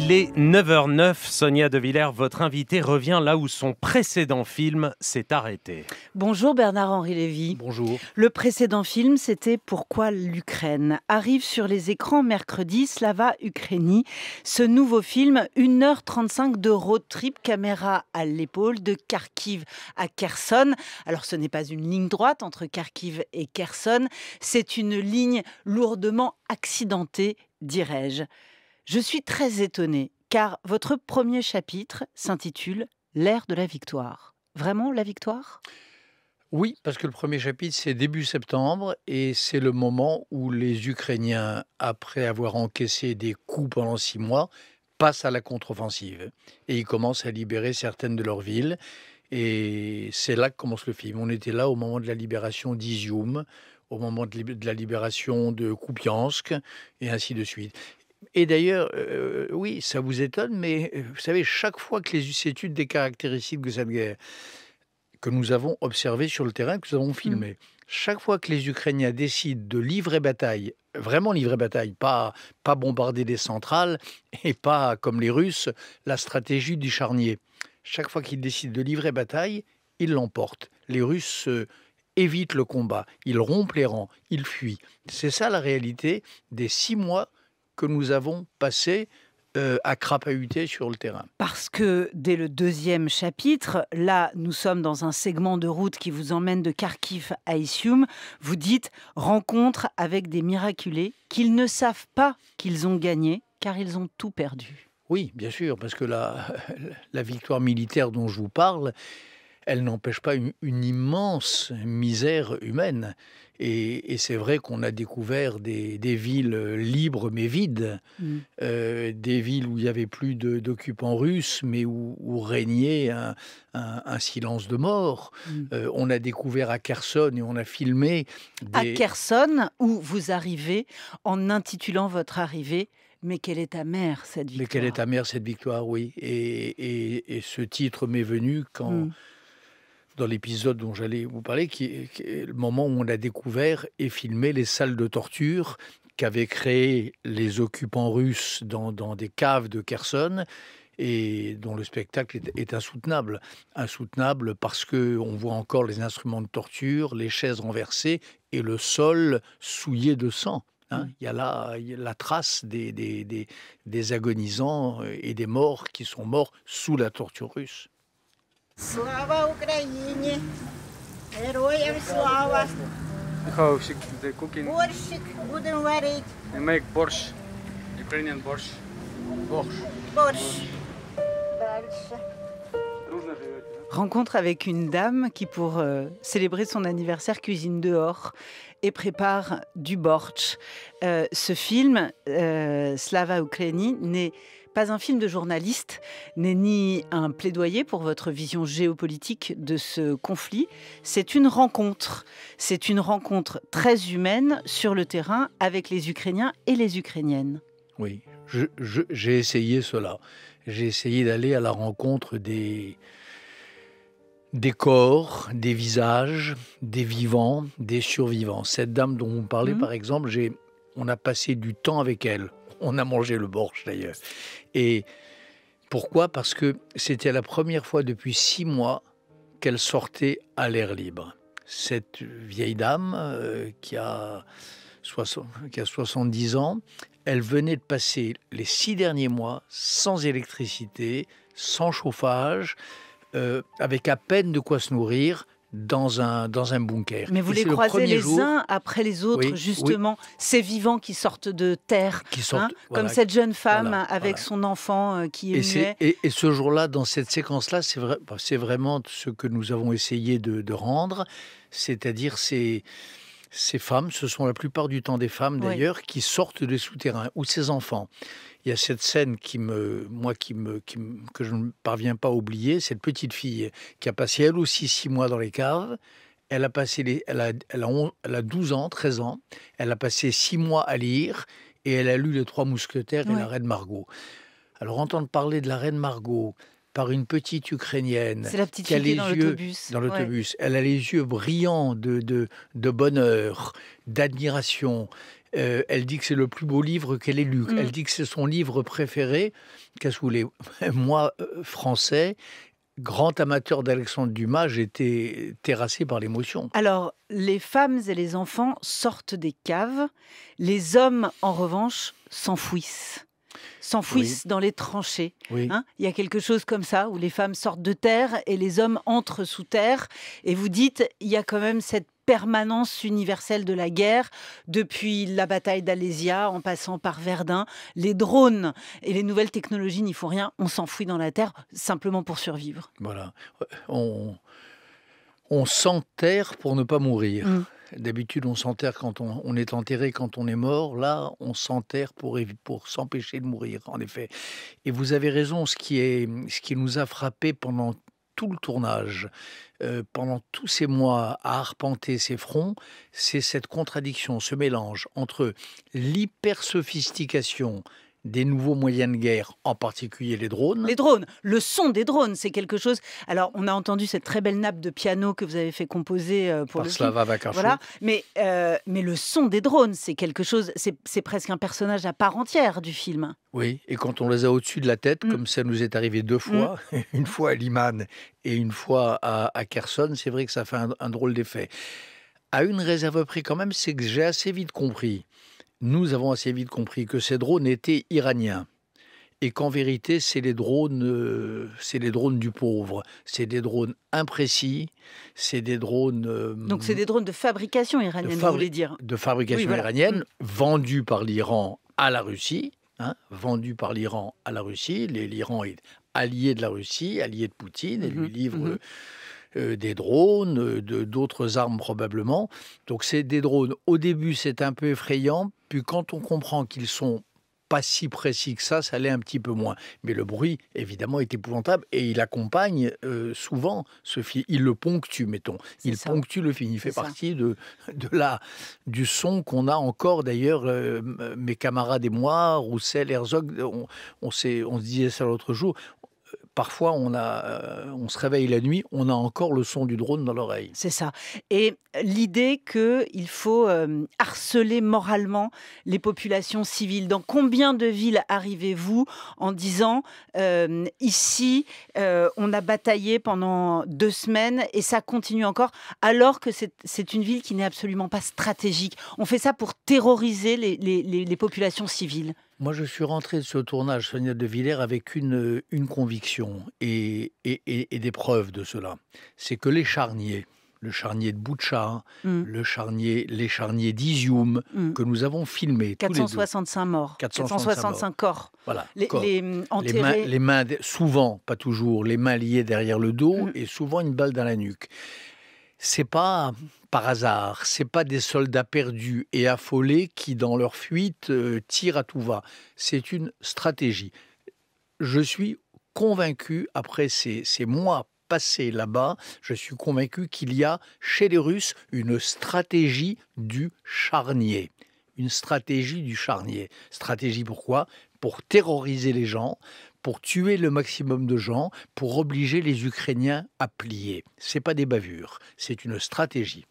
Il est 9h09, Sonia De Villers, votre invitée revient là où son précédent film s'est arrêté. Bonjour Bernard-Henri Lévy. Bonjour. Le précédent film, c'était Pourquoi l'Ukraine. Arrive sur les écrans mercredi Slava Ukraini. Ce nouveau film, 1h35 de road trip, caméra à l'épaule, de Kharkiv à Kherson. Alors ce n'est pas une ligne droite entre Kharkiv et Kherson, c'est une ligne lourdement accidentée, dirais-je. Je suis très étonnée, car votre premier chapitre s'intitule « L'ère de la victoire ». Vraiment la victoire ? Oui, parce que le premier chapitre, c'est début septembre et c'est le moment où les Ukrainiens, après avoir encaissé des coups pendant 6 mois, passent à la contre-offensive. Et ils commencent à libérer certaines de leurs villes. Et c'est là que commence le film. On était là au moment de la libération d'Izium, au moment de la libération de Kupiansk, et ainsi de suite. Et d'ailleurs, oui, ça vous étonne, mais vous savez, chaque fois que c'est une des caractéristiques de cette guerre que nous avons observées sur le terrain, que nous avons filmé, chaque fois que les Ukrainiens décident de livrer bataille, vraiment livrer bataille, pas bombarder des centrales et pas, comme les Russes, la stratégie du charnier. Chaque fois qu'ils décident de livrer bataille, ils l'emportent. Les Russes évitent le combat, ils rompent les rangs, ils fuient. C'est ça la réalité des 6 mois que nous avons passé à crapahuter sur le terrain. Parce que dès le deuxième chapitre, là, nous sommes dans un segment de route qui vous emmène de Kharkiv à Izium. Vous dites « rencontre avec des miraculés qu'ils ne savent pas qu'ils ont gagné car ils ont tout perdu ». Oui, bien sûr, parce que la victoire militaire dont je vous parle, elle n'empêche pas une immense misère humaine. Et c'est vrai qu'on a découvert des villes libres mais vides, des villes où il n'y avait plus d'occupants russes, mais où régnait un silence de mort. On a découvert à Kherson et on a filmé À Kherson, où vous arrivez en intitulant votre arrivée « Mais quelle est ta mère, cette victoire ?» Mais quelle est ta mère, cette victoire, oui. Et ce titre m'est venu quand... dans l'épisode dont j'allais vous parler, qui est le moment où on a découvert et filmé les salles de torture qu'avaient créées les occupants russes dans des caves de Kherson et dont le spectacle est insoutenable. Insoutenable parce qu'on voit encore les instruments de torture, les chaises renversées et le sol souillé de sang. Il y a là la trace des agonisants et des morts qui sont morts sous la torture russe. Слава Україні! Героям слава! Хавчик, the cooking. Борщик будемо варити. We make borscht, Ukrainian borscht. Борщ. Дальше. Дружно живете, да? Rencontre avec une dame qui, pour célébrer son anniversaire, cuisine dehors et prépare du bortsch. Ce film, Slava Ukraini, n'est pas un film de journaliste, n'est ni un plaidoyer pour votre vision géopolitique de ce conflit. C'est une rencontre. C'est une rencontre très humaine sur le terrain avec les Ukrainiens et les Ukrainiennes. Oui, j'ai essayé cela. J'ai essayé d'aller à la rencontre des corps, des visages, des vivants, des survivants. Cette dame dont vous me parlez, par exemple, on a passé du temps avec elle. On a mangé le borsch d'ailleurs. Et pourquoi ? Parce que c'était la première fois depuis 6 mois qu'elle sortait à l'air libre. Cette vieille dame qui a 70 ans, elle venait de passer les 6 derniers mois sans électricité, sans chauffage, avec à peine de quoi se nourrir, dans un bunker. Mais vous les croisez les uns après les autres, justement, ces vivants qui sortent de terre, comme cette jeune femme avec son enfant qui est muet. Et ce jour-là, dans cette séquence-là, c'est vraiment ce que nous avons essayé de rendre, c'est-à-dire ces femmes, ce sont la plupart du temps des femmes d'ailleurs, qui sortent des souterrains, ou ces enfants. Il y a cette scène que je ne parviens pas à oublier, cette petite fille qui a passé elle aussi 6 mois dans les caves. Elle a 12 ans, 13 ans. Elle a passé 6 mois à lire et elle a lu Les Trois Mousquetaires et La Reine Margot. Alors entendre parler de la Reine Margot par une petite Ukrainienne. C'est la petite fille qui est dans l'autobus. Dans l'autobus. Elle a les yeux brillants de bonheur, d'admiration. Elle dit que c'est le plus beau livre qu'elle ait lu. Elle dit que c'est son livre préféré. Qu'est-ce que vous voulez? Moi, français, grand amateur d'Alexandre Dumas, j'étais terrassé par l'émotion. Alors, les femmes et les enfants sortent des caves. Les hommes, en revanche, s'enfouissent dans les tranchées. Oui. Hein, il y a quelque chose comme ça, où les femmes sortent de terre et les hommes entrent sous terre. Et vous dites, il y a quand même cette permanence universelle de la guerre, depuis la bataille d'Alésia, en passant par Verdun. Les drones et les nouvelles technologies n'y font rien. On s'enfouit dans la terre, simplement pour survivre. Voilà. On s'enterre pour ne pas mourir. D'habitude, on s'enterre quand on est enterré quand on est mort. Là, on s'enterre pour s'empêcher de mourir, en effet. Et vous avez raison, ce qui nous a frappé pendant tout le tournage, pendant tous ces mois à arpenter ces fronts, c'est cette contradiction, ce mélange entre l'hyper-sophistication des nouveaux moyens de guerre, en particulier les drones. Les drones, le son des drones, c'est quelque chose... Alors, on a entendu cette très belle nappe de piano que vous avez fait composer pour le film. Slava Vakarchuk. Voilà. Mais le son des drones, c'est quelque chose... C'est presque un personnage à part entière du film. Oui, et quand on les a au-dessus de la tête, comme ça nous est arrivé 2 fois, une fois à Liman et une fois à Kherson, c'est vrai que ça fait un drôle d'effet. À une réserve près quand même, c'est que j'ai assez vite compris, nous avons assez vite compris que ces drones étaient iraniens. Et qu'en vérité, c'est les drones du pauvre. C'est des drones imprécis, c'est des drones... Donc c'est des drones de fabrication iranienne, vous voulez dire? De fabrication iranienne, vendus par l'Iran à la Russie. Vendus par l'Iran à la Russie. L'Iran est allié de la Russie, allié de Poutine, et lui livre... des drones, d'autres armes probablement. Donc c'est des drones. Au début, c'est un peu effrayant. Puis quand on comprend qu'ils sont pas si précis que ça l'est un petit peu moins. Mais le bruit, évidemment, est épouvantable. Et il accompagne souvent ce film. Il le ponctue, mettons. Il ponctue le film. Il fait partie du son qu'on a encore, d'ailleurs, mes camarades et moi, Roussel, Herzog, on se disait ça l'autre jour. Parfois, on se réveille la nuit, on a encore le son du drone dans l'oreille. C'est ça. Et l'idée qu'il faut harceler moralement les populations civiles. Dans combien de villes arrivez-vous en disant ici, on a bataillé pendant 2 semaines et ça continue encore, alors que c'est une ville qui n'est absolument pas stratégique. On fait ça pour terroriser les populations civiles. Moi, je suis rentré de ce tournage, Sonia De Villers, avec une conviction et des preuves de cela. C'est que les charniers, le charnier de Boutcha, les charniers d'Izium, que nous avons filmés. 465 morts, 465 corps. Voilà, enterrés. Les mains, souvent, pas toujours, les mains liées derrière le dos et souvent une balle dans la nuque. C'est pas par hasard, c'est pas des soldats perdus et affolés qui, dans leur fuite, tirent à tout va. C'est une stratégie. Je suis convaincu, après ces mois passés là-bas, je suis convaincu qu'il y a chez les Russes une stratégie du charnier. Une stratégie du charnier. Stratégie pourquoi? Pour terroriser les gens, pour tuer le maximum de gens, pour obliger les Ukrainiens à plier. Ce n'est pas des bavures, c'est une stratégie.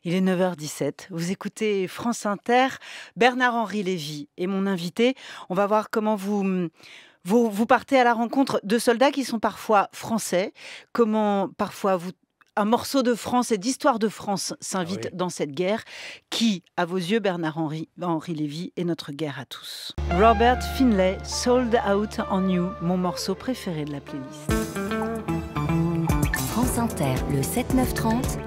Il est 9h17, vous écoutez France Inter, Bernard-Henri Lévy est mon invité. On va voir comment vous partez à la rencontre de soldats qui sont parfois français, comment parfois un morceau de France et d'histoire de France s'invite dans cette guerre qui, à vos yeux, Bernard-Henri Lévy, est notre guerre à tous. Robert Finlay, Sold Out on You, mon morceau préféré de la playlist. France Inter, le 7-9-30,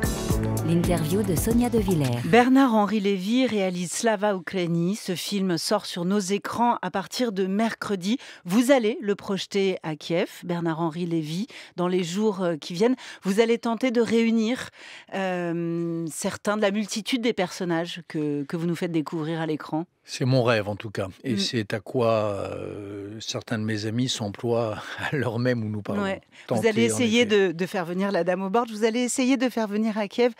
l'interview de Sonia De Villers. Bernard-Henri Lévy réalise Slava Ukraini. Ce film sort sur nos écrans à partir de mercredi. Vous allez le projeter à Kiev, Bernard-Henri Lévy, dans les jours qui viennent. Vous allez tenter de réunir certains de la multitude des personnages que vous nous faites découvrir à l'écran. C'est mon rêve en tout cas, et c'est à quoi certains de mes amis s'emploient à l'heure même où nous parlons. Ouais. Vous allez essayer de faire venir la dame au bord, vous allez essayer de faire venir à Kiev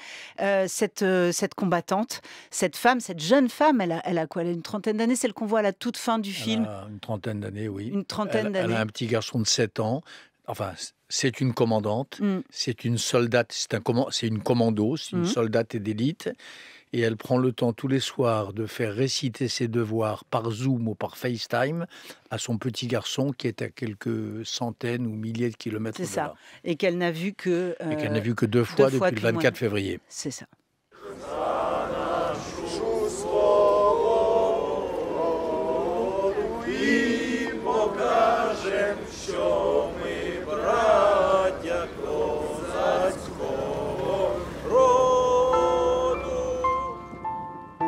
cette combattante, cette femme, cette jeune femme, elle a quoi? Elle a une trentaine d'années, celle qu'on voit à la toute fin du film. Elle a une trentaine d'années, oui. Une trentaine d'années. Elle a un petit garçon de 7 ans. Enfin, c'est une commandante, c'est une soldate, c'est une commando, c'est une soldate d'élite. et elle prend le temps tous les soirs de faire réciter ses devoirs par Zoom ou par FaceTime à son petit garçon qui est à quelques centaines ou milliers de kilomètres C'est de ça. là. Et qu'elle n'a vu que... Et qu'elle n'a vu que deux fois depuis le depuis le mois 24 de- février. C'est ça.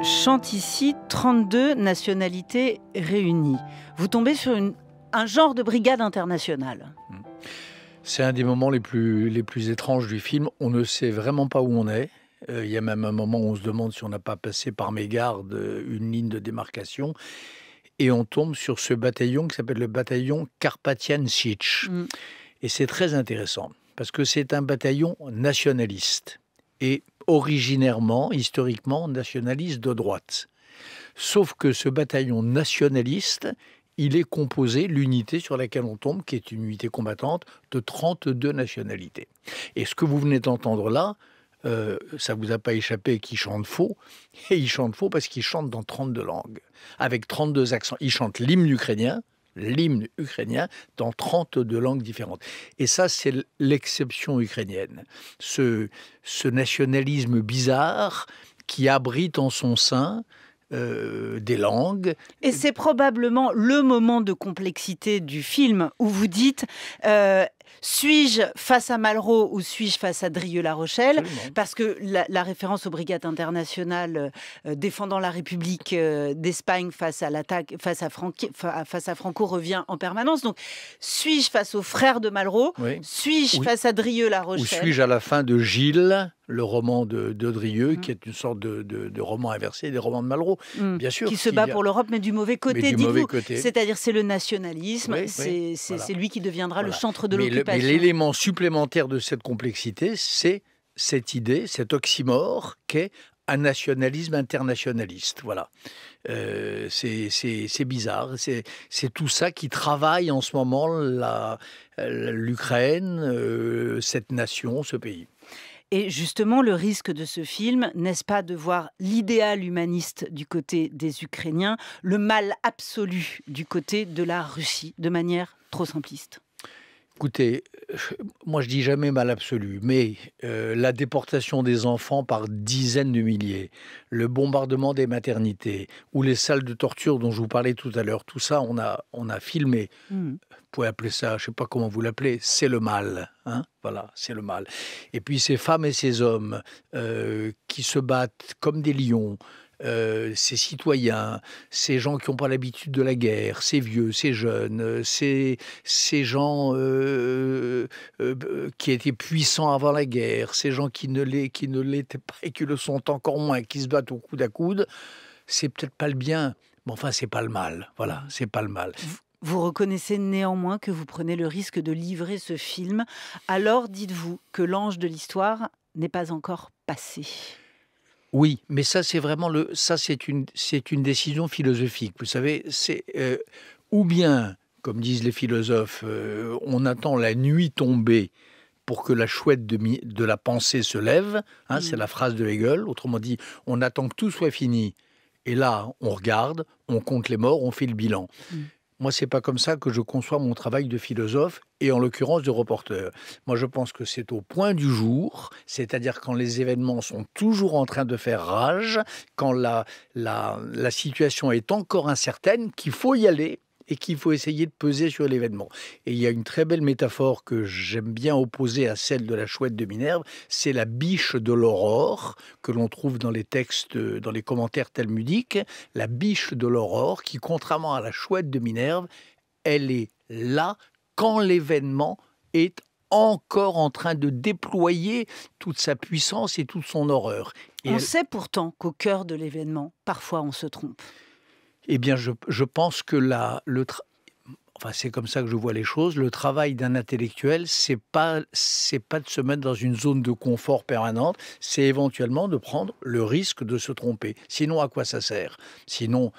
Chante ici 32 nationalités réunies. Vous tombez sur un genre de brigade internationale. C'est un des moments les plus étranges du film. On ne sait vraiment pas où on est. Il y a même un moment où on se demande si on n'a pas passé par mégarde une ligne de démarcation. Et on tombe sur ce bataillon qui s'appelle le bataillon Carpathian Sich. Mm. Et c'est très intéressant parce que c'est un bataillon nationaliste et originairement, historiquement, nationaliste de droite. Sauf que ce bataillon nationaliste, il est composé, l'unité sur laquelle on tombe, qui est une unité combattante, de 32 nationalités. Et ce que vous venez d'entendre là, ça ne vous a pas échappé qu'ils chantent faux. Et ils chantent faux parce qu'ils chantent dans 32 langues, avec 32 accents. Ils chantent l'hymne ukrainien dans 32 langues différentes. Et ça, c'est l'exception ukrainienne. Ce nationalisme bizarre qui abrite en son sein des langues. Et c'est probablement le moment de complexité du film où vous dites suis-je face à Malraux ou suis-je face à Drieux-La Rochelle? Absolument. Parce que la référence aux brigades internationales défendant la République d'Espagne face à Franco revient en permanence. Donc, suis-je face aux frères de Malraux? Oui. Suis-je Oui. face à Drieux-La Ou Rochelle? suis-je à la fin de Gilles, le roman de Drieux, qui est une sorte de roman inversé des romans de Malraux. Bien sûr. Qui se bat pour l'Europe, mais du mauvais côté, Mais du mauvais dites-vous. côté. C'est-à-dire, c'est le nationalisme, Oui, c'est voilà. lui qui deviendra le Voilà. chantre de Mais l'occupation. l'élément supplémentaire de cette complexité, c'est cette idée, cet oxymore qu'est un nationalisme internationaliste. Voilà. C'est bizarre. C'est tout ça qui travaille en ce moment l'Ukraine, cette nation, ce pays. Et justement, le risque de ce film, n'est-ce pas de voir l'idéal humaniste du côté des Ukrainiens, le mal absolu du côté de la Russie, de manière trop simpliste? Écoutez, moi je dis jamais mal absolu, mais la déportation des enfants par dizaines de milliers, le bombardement des maternités ou les salles de torture dont je vous parlais tout à l'heure, tout ça on a filmé. Vous pouvez appeler ça, je ne sais pas comment vous l'appelez, c'est le mal. Hein, voilà, c'est le mal. Et puis ces femmes et ces hommes qui se battent comme des lions, ces citoyens, ces gens qui n'ont pas l'habitude de la guerre, ces vieux, ces jeunes, ces gens qui étaient puissants avant la guerre, ces gens qui ne l'étaient pas et qui le sont encore moins, qui se battent au coude à coude, c'est peut-être pas le bien, mais enfin c'est pas le mal. Voilà, c'est pas le mal. Vous reconnaissez néanmoins que vous prenez le risque de livrer ce film. Alors dites-vous que l'ange de l'histoire n'est pas encore passé. Oui, mais ça c'est vraiment c'est une décision philosophique. Vous savez, c'est ou bien, comme disent les philosophes, on attend la nuit tombée pour que la chouette de la pensée se lève. Hein, c'est la phrase de Hegel. Autrement dit, on attend que tout soit fini. Et là, on regarde, on compte les morts, on fait le bilan. Moi, c'est pas comme ça que je conçois mon travail de philosophe et en l'occurrence de reporter. Moi, je pense que c'est au point du jour, c'est-à-dire quand les événements sont toujours en train de faire rage, quand la situation est encore incertaine, qu'il faut y aller et qu'il faut essayer de peser sur l'événement. Et il y a une très belle métaphore que j'aime bien opposer à celle de la chouette de Minerve, c'est la biche de l'aurore que l'on trouve dans les textes, dans les commentaires talmudiques, la biche de l'aurore qui, contrairement à la chouette de Minerve, elle est là quand l'événement est encore en train de déployer toute sa puissance et toute son horreur. Et on sait pourtant qu'au cœur de l'événement, parfois on se trompe. Eh bien, je pense que enfin c'est comme ça que je vois les choses, le travail d'un intellectuel, c'est pas de se mettre dans une zone de confort permanente, c'est éventuellement de prendre le risque de se tromper. Sinon, à quoi ça sert? Sinon,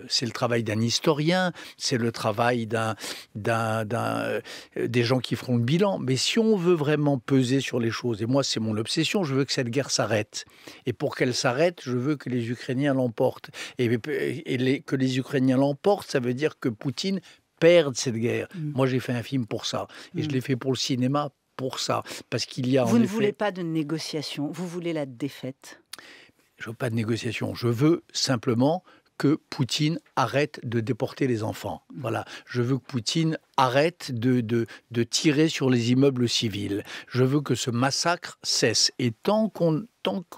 c'est le travail d'un historien, c'est le travail des gens qui feront le bilan. Mais si on veut vraiment peser sur les choses, et moi c'est mon obsession, je veux que cette guerre s'arrête. Et pour qu'elle s'arrête, je veux que les Ukrainiens l'emportent. Que les Ukrainiens l'emportent, ça veut dire que Poutine perde cette guerre. Moi, j'ai fait un film pour ça. Et je l'ai fait pour le cinéma pour ça. Parce qu'il y a Vous ne voulez pas de négociation, vous voulez la défaite. Je veux pas de négociation. Je veux simplement que Poutine arrête de déporter les enfants. Voilà. Je veux que Poutine arrête de tirer sur les immeubles civils. Je veux que ce massacre cesse. Et tant qu'on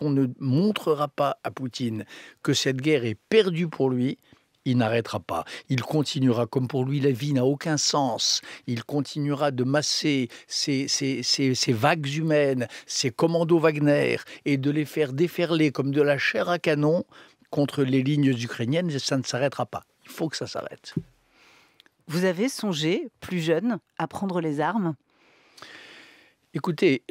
ne montrera pas à Poutine que cette guerre est perdue pour lui, il n'arrêtera pas. Il continuera, comme pour lui la vie n'a aucun sens, il continuera de masser ces vagues humaines, ces commandos Wagner, et de les faire déferler comme de la chair à canon contre les lignes ukrainiennes, et ça ne s'arrêtera pas. Il faut que ça s'arrête. Vous avez songé, plus jeune, à prendre les armes? Écoutez,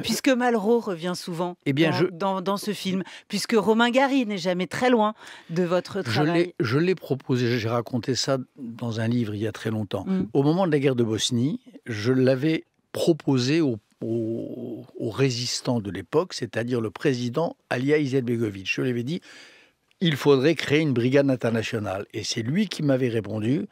puisque Malraux revient souvent dans ce film, puisque Romain Gary n'est jamais très loin de votre travail. Je l'ai proposé, j'ai raconté ça dans un livre il y a très longtemps. Au moment de la guerre de Bosnie, je l'avais proposé aux résistants de l'époque, c'est-à-dire le président Alija Izetbegovic. Je lui avais dit, il faudrait créer une brigade internationale. Et c'est lui qui m'avait répondu,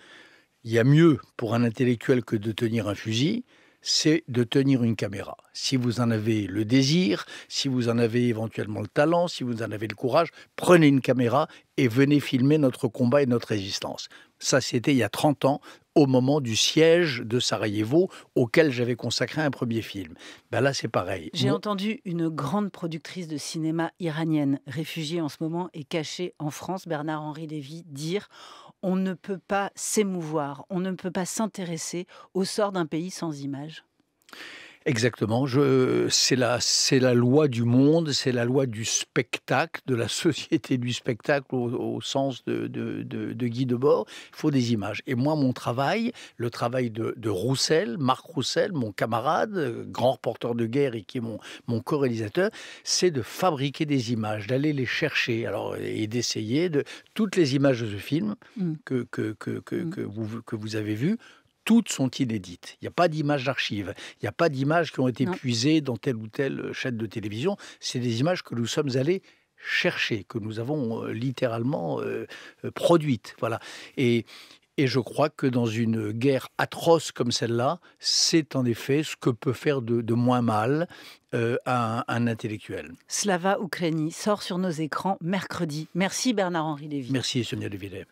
il y a mieux pour un intellectuel que de tenir un fusil, c'est de tenir une caméra. Si vous en avez le désir, si vous en avez éventuellement le talent, si vous en avez le courage, prenez une caméra et venez filmer notre combat et notre résistance. Ça, c'était il y a 30 ans, au moment du siège de Sarajevo, auquel j'avais consacré un premier film. Ben là, c'est pareil. J'ai entendu une grande productrice de cinéma iranienne, réfugiée en ce moment et cachée en France, Bernard-Henri Lévy, dire « On ne peut pas s'émouvoir, on ne peut pas s'intéresser au sort d'un pays sans images ». Exactement. C'est la loi du monde, c'est la loi du spectacle, de la société du spectacle au sens de Guy Debord. Il faut des images. Et moi, mon travail, le travail de Roussel, Marc Roussel, mon camarade, grand reporter de guerre et qui est mon co-réalisateur, c'est de fabriquer des images, d'aller les chercher et d'essayer toutes les images de ce film que vous avez vues. Toutes sont inédites. Il n'y a pas d'images d'archives. Il n'y a pas d'images qui ont été puisées dans telle ou telle chaîne de télévision. C'est des images que nous sommes allés chercher, que nous avons littéralement produites. Voilà. Et je crois que dans une guerre atroce comme celle-là, c'est en effet ce que peut faire de moins mal un intellectuel. Slava Ukraini sort sur nos écrans mercredi. Merci Bernard-Henri Lévy. Merci Sonia De Villers.